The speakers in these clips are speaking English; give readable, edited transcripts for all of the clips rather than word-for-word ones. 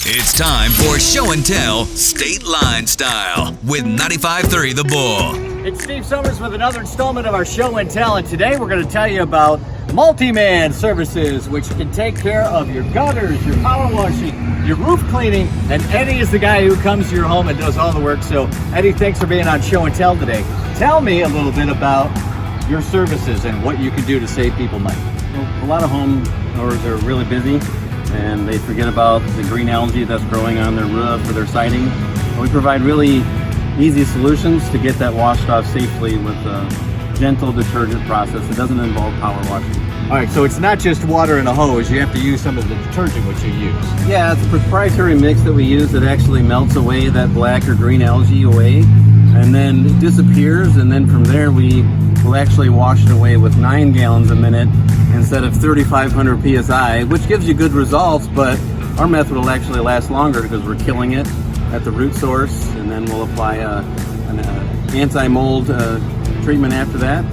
It's time for Show and Tell State Line Style with 95.3 The Bull. It's Steve Summers with another installment of our Show and Tell, and today we're going to tell you about Multiman services, which can take care of your gutters, your power washing, your roof cleaning, and Eddie is the guy who comes to your home and does all the work. So Eddie, thanks for being on Show and Tell today. Tell me a little bit about your services and what you can do to save people money. Well, a lot of homeowners are really busy and they forget about the green algae that's growing on their roof or their siding. We provide really easy solutions to get that washed off safely with a gentle detergent process. It doesn't involve power washing. All right, so it's not just water and a hose. You have to use some of the detergent which you use. Yeah, it's a proprietary mix that we use that actually melts away that black or green algae away, and then it disappears, and then from there we will actually wash it away with 9 gallons a minute instead of 3,500 PSI, which gives you good results, but our method will actually last longer because we're killing it at the root source, and then we'll apply an anti-mold treatment after that,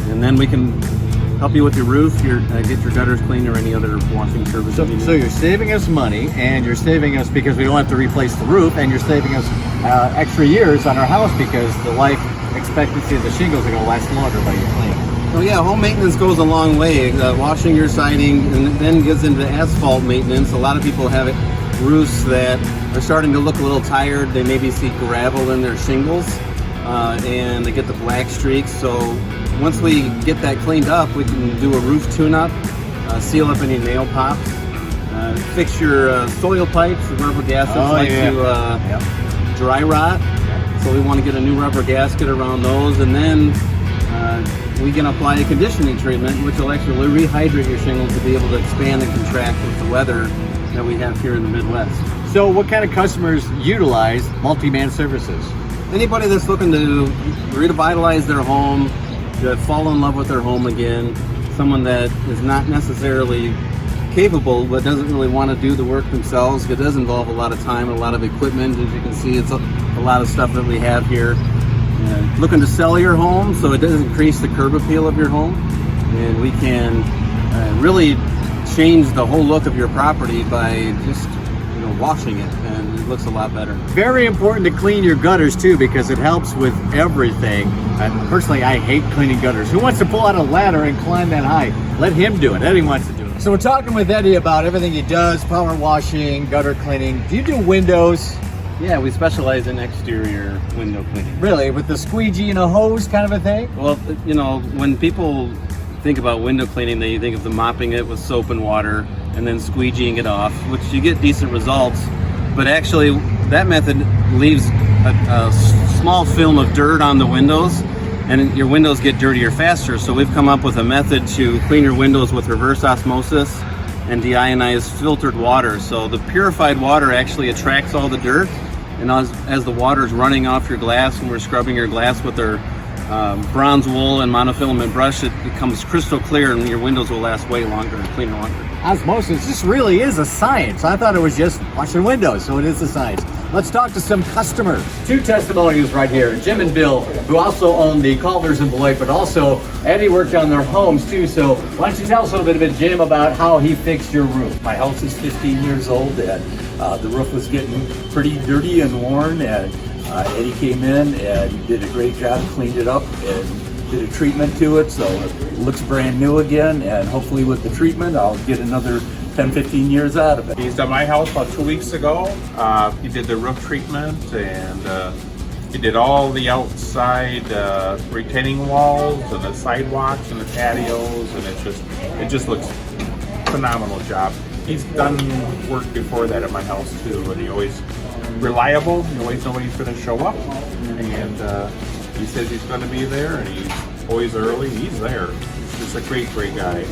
and then we can help you with your roof, get your gutters clean, or any other washing service. So you're saving us money, and you're saving us because we don't have to replace the roof, and you're saving us extra years on our house because the life expectancy of the shingles are going to last longer by your cleaning. Oh yeah, home maintenance goes a long way. Washing your siding and then gets into asphalt maintenance. A lot of people have roofs that are starting to look a little tired. They maybe see gravel in their shingles and they get the black streaks. So once we get that cleaned up, we can do a roof tune-up, seal up any nail pops, fix your soil pipes. The rubber gaskets to dry rot. So we want to get a new rubber gasket around those, and then we can apply a conditioning treatment, which will actually rehydrate your shingles to be able to expand and contract with the weather that we have here in the Midwest. So what kind of customers utilize Multiman services? Anybody that's looking to revitalize their home, to fall in love with their home again, someone that is not necessarily capable but doesn't really want to do the work themselves. It does involve a lot of time and a lot of equipment. As you can see, it's a lot of stuff that we have here. Looking to sell your home so it doesn't increase the curb appeal of your home, and we can really change the whole look of your property by just washing it, and it looks a lot better. Very important to clean your gutters too, because it helps with everything. Personally, I hate cleaning gutters. Who wants to pull out a ladder and climb that high? Let him do it. Eddie wants to do it. So we're talking with Eddie about everything he does: power washing, gutter cleaning. Do you do windows? Yeah, we specialize in exterior window cleaning. Really? With the squeegee and a hose kind of a thing? Well, when people think about window cleaning, they think of the mopping it with soap and water and then squeegeeing it off, which you get decent results. But actually, that method leaves a small film of dirt on the windows, and your windows get dirtier faster. So we've come up with a method to clean your windows with reverse osmosis and deionized filtered water. So the purified water actually attracts all the dirt, and as the water is running off your glass and we're scrubbing your glass with our bronze wool and monofilament brush, it becomes crystal clear, and your windows will last way longer and cleaner longer. Osmosis, this really is a science. I thought it was just washing windows, so it is a science. Let's talk to some customers. 2 testimonials right here, Jim and Bill, who also own the Culvers in Beloit, but also Eddie worked on their homes too. So why don't you tell us a little bit, Jim, about how he fixed your roof? My house is 15 years old, and the roof was getting pretty dirty and worn, and Eddie came in and did a great job, cleaned it up, and did a treatment to it, so it looks brand new again, and hopefully with the treatment I'll get another 10-15 years out of it. He's done my house about 2 weeks ago. He did the roof treatment, and he did all the outside retaining walls and the sidewalks and the patios, and it just looks phenomenal job. He's done work before that at my house too, and he always reliable. You always know when he's going to show up, and he says he's going to be there, and he's always early. He's there. He's just a great guy.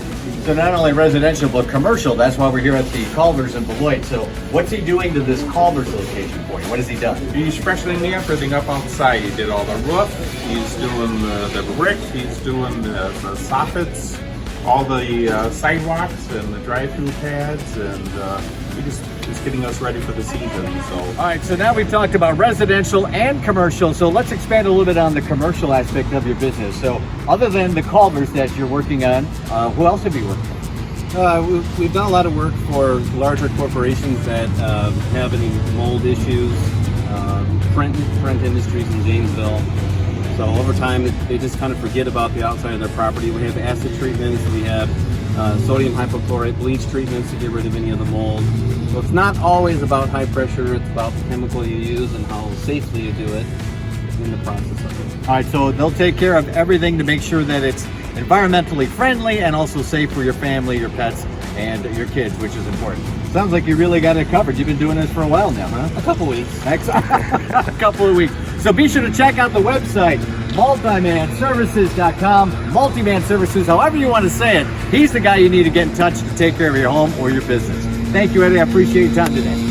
So not only residential but commercial. That's why we're here at the Culvers in Beloit. So what's he doing to this Culvers location for you? What has he done? He's freshening everything up outside. He did all the roof. He's doing the brick. He's doing the soffits, all the sidewalks and the drive-through pads, and he just getting us ready for the season. So all right, so now we've talked about residential and commercial, so let's expand a little bit on the commercial aspect of your business. So other than the Culvers that you're working on, who else have you worked with? We've done a lot of work for larger corporations that have any mold issues, print industries in Janesville. So over time, they just kind of forget about the outside of their property. We have acid treatments, we have sodium hypochlorite bleach treatments to get rid of any of the mold. So it's not always about high pressure, it's about the chemical you use and how safely you do it in the process of it. All right, so they'll take care of everything to make sure that it's environmentally friendly and also safe for your family, your pets, and your kids, which is important. Sounds like you really got it covered. You've been doing this for a while now, huh? A couple weeks. A couple of weeks. So be sure to check out the website, multimanservices.com, Multiman Services, however you want to say it. He's the guy you need to get in touch to take care of your home or your business. Thank you, Eddie. I appreciate your time today.